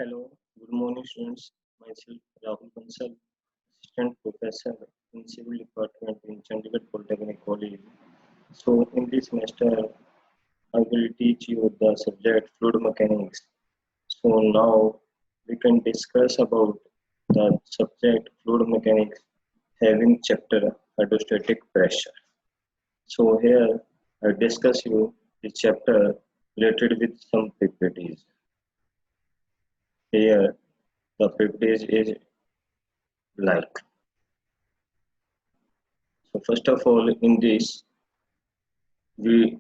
Hello, good morning students. Myself Rahul Bansal, Assistant Professor in Civil Department in Chandigarh Polytechnic College. So in this semester, I will teach you the subject fluid mechanics. So now we can discuss about the subject fluid mechanics having chapter hydrostatic pressure. So here I discuss you the chapter related with some PPTs. Here the PPTs is like. So first of all, in this, we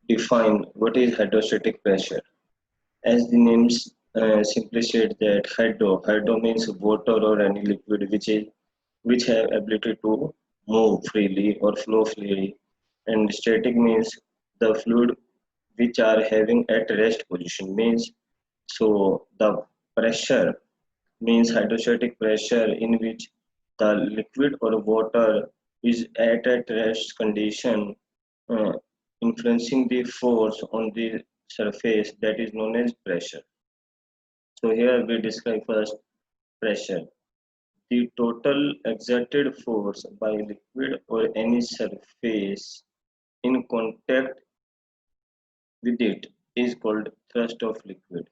define what is hydrostatic pressure. As the names simply state that hydro means water or any liquid which have ability to move freely or flow freely, and static means the fluid which are having at rest position means so the pressure means hydrostatic pressure in which the liquid or water is at rest condition, uh, influencing the force on the surface that is known as pressure. So here we describe first pressure. The total exerted force by liquid or any surface in contact with it is called thrust of liquid.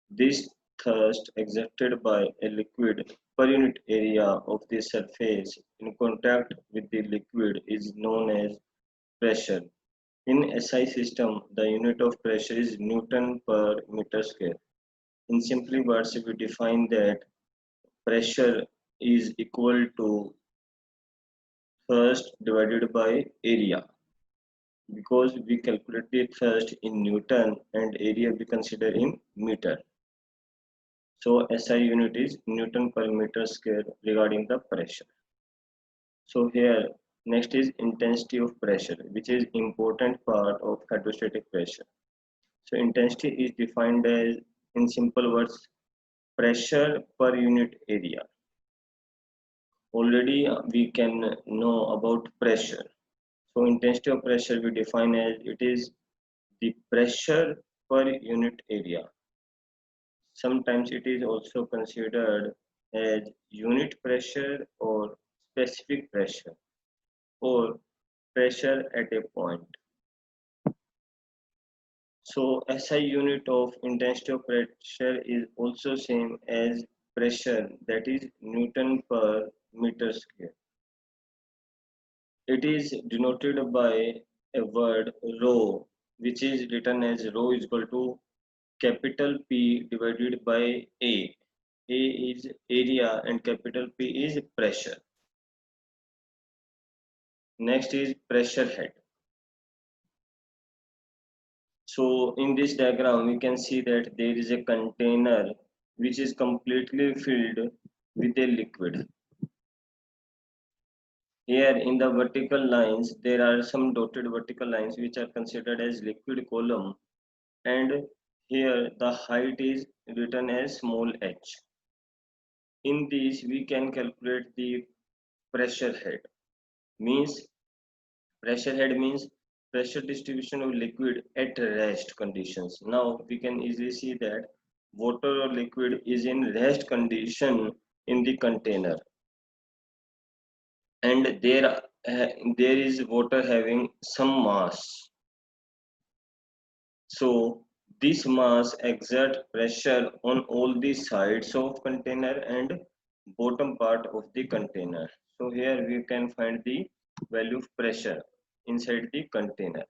This thrust exerted by a liquid per unit area of the surface in contact with the liquid is known as pressure. In SI system, the unit of pressure is Newton per meter square. In simply words, we define that pressure is equal to thrust divided by area because we calculate the thrust in Newton and area we consider in meter. So SI unit is Newton per meter square regarding the pressure. So here next is intensity of pressure, which is important part of hydrostatic pressure. So intensity is defined as, in simple words, pressure per unit area. Already we can know about pressure. So intensity of pressure we define as it is the pressure per unit area. Sometimes it is also considered as unit pressure or specific pressure or pressure at a point. So SI unit of intensity of pressure is also same as pressure, that is Newton per meter square. It is denoted by a word rho, which is written as rho is equal to capital P divided by A. A is area and capital P is pressure. Next is pressure head. So in this diagram, we can see that there is a container which is completely filled with a liquid. Here in the vertical lines, there are some dotted vertical lines which are considered as liquid column, and here the height is written as small h. In this, we can calculate the pressure head. Means pressure head means pressure distribution of liquid at rest conditions. Now we can easily see that water or liquid is in rest condition in the container, and there is water having some mass. So this mass exert pressure on all the sides of container and bottom part of the container. So here we can find the value of pressure inside the container.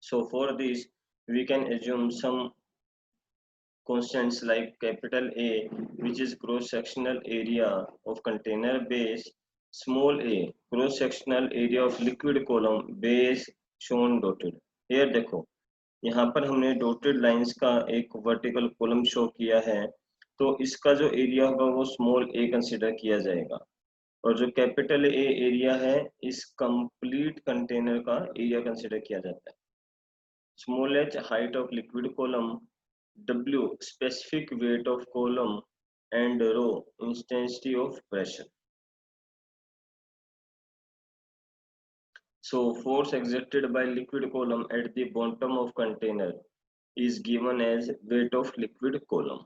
So for this we can assume some constants like capital A, which is cross sectional area of container base, small a cross sectional area of liquid column base shown dotted. Here देखो, यहाँ पर हमने dotted lines का एक vertical column show किया है, तो इसका जो एरिया होगा वो स्मॉल ए कंसिडर किया जाएगा, और जो कैपिटल ए एरिया है इस कंप्लीट कंटेनर का एरिया कंसिडर किया जाता है. Small H height of liquid column, W specific weight of column, and rho intensity of pressure. So force exerted by liquid column at the bottom of container is given as weight of liquid column.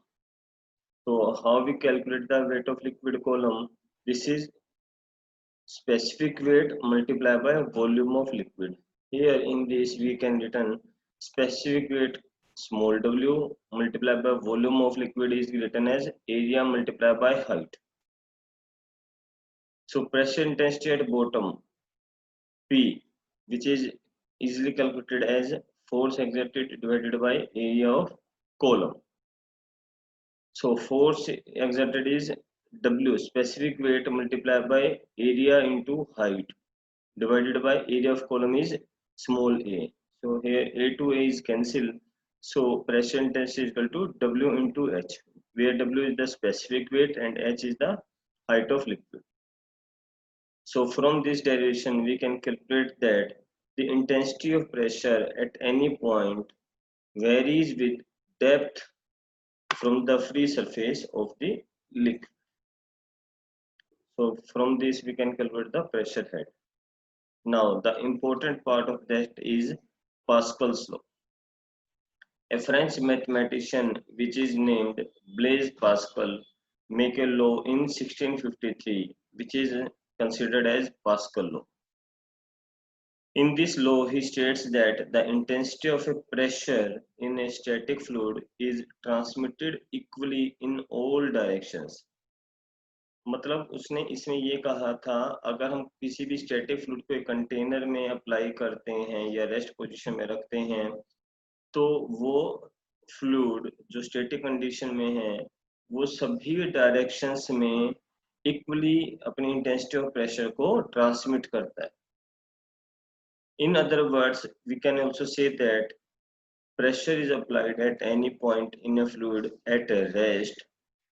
So how we calculate the weight of liquid column? This is specific weight multiplied by volume of liquid. Here in this we can written specific weight small w multiplied by volume of liquid is written as area multiplied by height. So pressure intensity at bottom P, which is easily calculated as force exerted divided by area of column. So force exerted is W specific weight multiplied by area into height divided by area of column is small a. So here a to a is cancelled. So pressure intensity is equal to W into H, where W is the specific weight and H is the height of liquid. So from this derivation, we can calculate that the intensity of pressure at any point varies with depth from the free surface of the liquid. So from this, we can calculate the pressure head. Now, the important part of that is Pascal's law. A French mathematician which is named Blaise Pascal make a law in 1653 which is considered as Pascal law. In this law, he states that the intensity of a pressure in a static fluid is transmitted equally in all directions. मतलब उसने इसमें ये कहा था अगर हम किसी भी स्टैटिक फ्लूइड को एक कंटेनर में अप्लाई करते हैं या रेस्ट पोजीशन में रखते हैं तो वो फ्लूइड जो स्टैटिक कंडीशन में है वो सभी डायरेक्शंस में इक्वली अपनी इंटेंसिटी ऑफ प्रेशर को ट्रांसमिट करता है. In other words, we can also say that pressure is applied at any point in a fluid at a rest.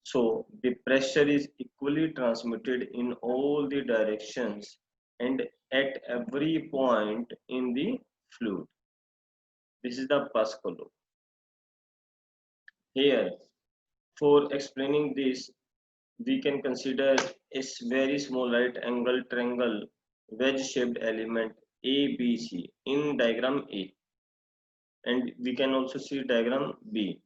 So the pressure is equally transmitted in all the directions and at every point in the fluid. This is the Pascal law. Here, for explaining this, we can consider a very small right angle triangle wedge shaped element ABC in diagram A. And we can also see diagram B.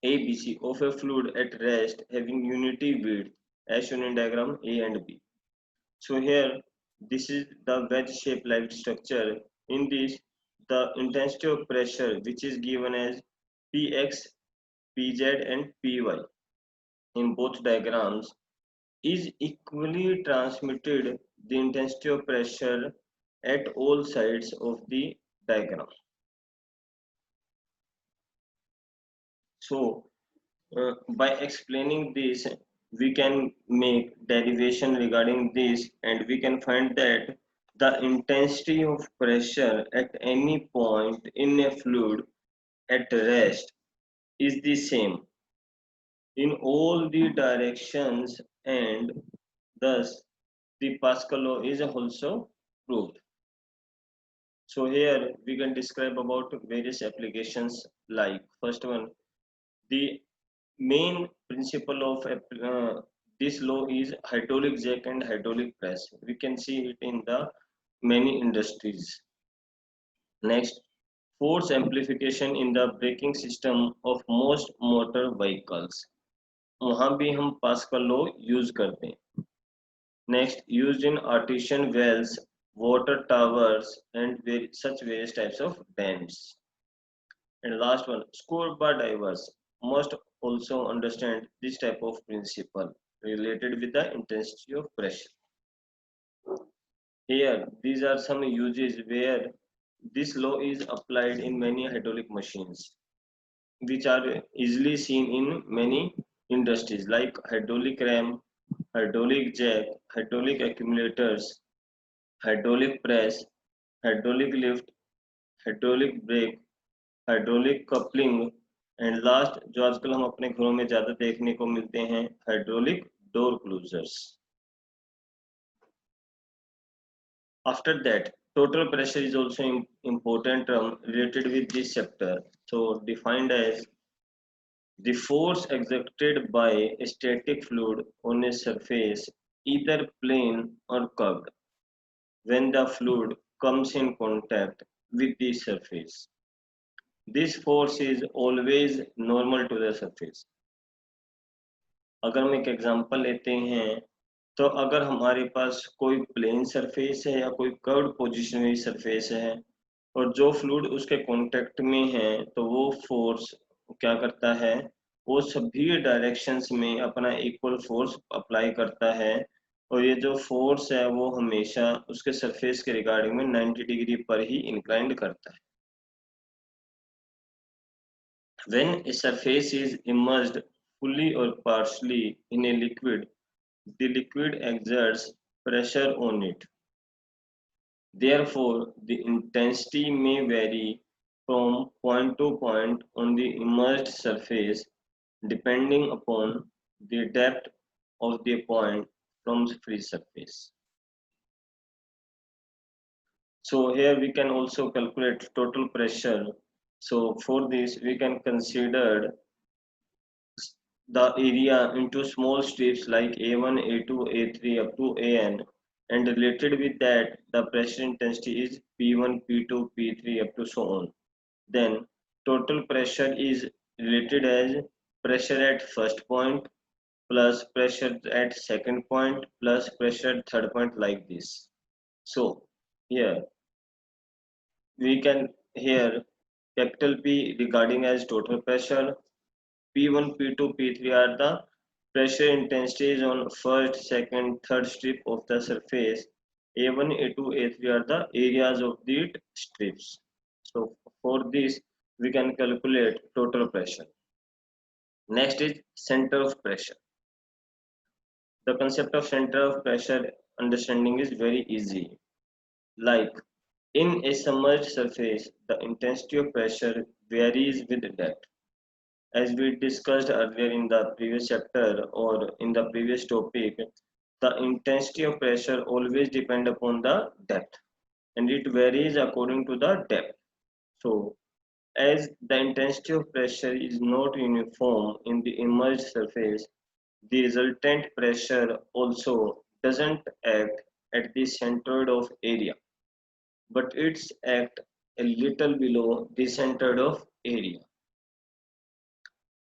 ABC of a fluid at rest having unity width as shown in diagram A and B. So here this is the wedge shaped light structure. In this the intensity of pressure which is given as Px, Pz and Py in both diagrams is equally transmitted the intensity of pressure at all sides of the diagram. So by explaining this, we can make derivation regarding this and we can find that the intensity of pressure at any point in a fluid at rest is the same in all the directions and thus the Pascal law is also proved. So here we can describe about various applications like first one, the main principle of this law is hydraulic jack and hydraulic press. We can see it in the many industries. Next, force amplification in the braking system of most motor vehicles. वहाँ भी हम pascal law use करते हैं. Next, used in artesian wells, water towers, and such various types of dams. And last one, scuba divers must also understand this type of principle related with the intensity of pressure. Here, these are some uses where this law is applied in many hydraulic machines, which are easily seen in many industries like hydraulic ram, hydraulic jack, hydraulic accumulators, hydraulic press, hydraulic lift, hydraulic brake, hydraulic coupling and last जो आजकल हम अपने घरों में ज्यादा देखने को मिलते हैं hydraulic door closures. After that, total pressure is also important term related with this chapter. So defined as the force exerted by a static fluid on a surface either plane or curved when the fluid comes in contact with the surface. This force is always normal to the surface. अगर हम एक example लेते हैं, तो अगर हमारे पास कोई plane surface है या कोई कर्व्ड पोजीशन में सरफेस है और जो फ्लूइड उसके कांटेक्ट में है, तो वो फोर्स क्या करता है, वो सभी डायरेक्शंस में अपना इक्वल फोर्स अप्लाई करता है। और ये जो फोर्स है वो हमेशा उसके सरफेस के रिगार्डिंग में 90 डिग्री पर ही इंक्लाइंड करता है। When a surface is immersed fully or partially in a liquid, the liquid exerts pressure on it. Therefore, the intensity may vary from point to point on the immersed surface depending upon the depth of the point from the free surface. So here we can also calculate total pressure. So for this we can consider the area into small strips like A1, A2, A3 up to AN, and related with that the pressure intensity is P1, P2, P3 up to so on. Then total pressure is related as pressure at first point plus pressure at second point plus pressure at third point, like this. So here we can here capital P regarding as total pressure, P1, P2, P3 are the pressure intensities on first, second, third strip of the surface. A1, A2, A3 are the areas of the strips. So for this, we can calculate total pressure. Next is center of pressure. The concept of center of pressure understanding is very easy. Like in a submerged surface, the intensity of pressure varies with depth. As we discussed earlier in the previous chapter or in the previous topic, the intensity of pressure always depend upon the depth and it varies according to the depth. So as the intensity of pressure is not uniform in the immersed surface, the resultant pressure also doesn't act at the center of area, but it's act a little below the center of area.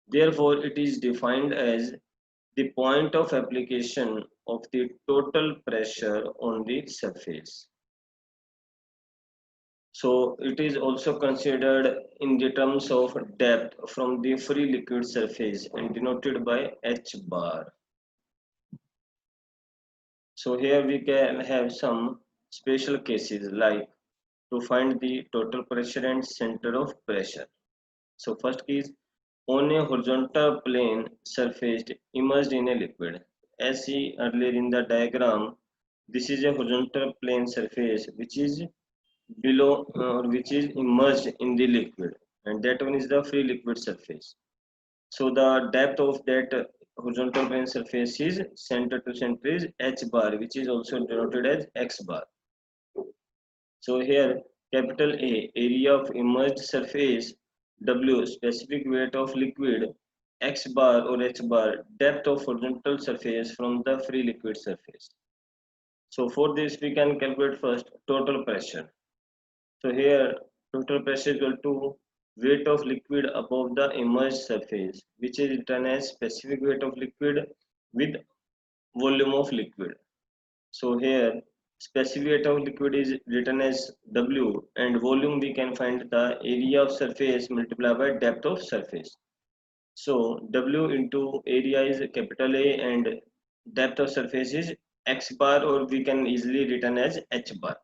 Therefore, it is defined as the point of application of the total pressure on the surface. So it is also considered in the terms of depth from the free liquid surface and denoted by H bar. So here we can have some special cases like to find the total pressure and center of pressure. So first is on a horizontal plane surface immersed in a liquid. As seen earlier in the diagram, this is a horizontal plane surface which is below or which is immersed in the liquid, and that one is the free liquid surface. So the depth of that horizontal plane surface is center to center is h bar, which is also denoted as x bar. So here capital A area of immersed surface, W specific weight of liquid, x bar or h bar depth of horizontal surface from the free liquid surface. So for this we can calculate first total pressure. So here total pressure is equal to weight of liquid above the immersed surface, which is written as specific weight of liquid with volume of liquid. So here specific weight of liquid is written as W and volume we can find the area of surface multiplied by depth of surface. So W into area is capital A and depth of surface is x bar, or we can easily written as h bar.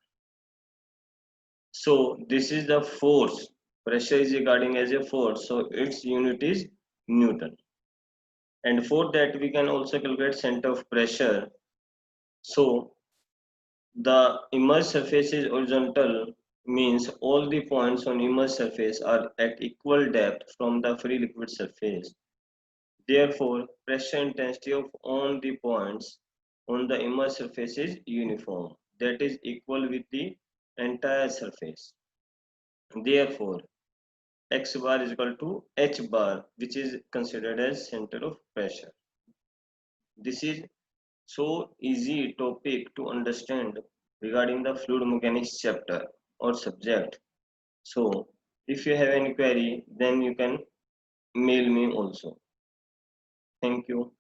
So this is the force. Pressure is regarding as a force, so its unit is Newton. And for that we can also calculate center of pressure. So the immersed surface is horizontal, means all the points on immersed surface are at equal depth from the free liquid surface. Therefore, pressure intensity of all the points on the immersed surface is uniform, that is equal with the entire surface. Therefore, x bar is equal to h bar, which is considered as center of pressure. This is so easy topic to understand regarding the fluid mechanics chapter or subject. So If you have any query, then you can mail me also. Thank you.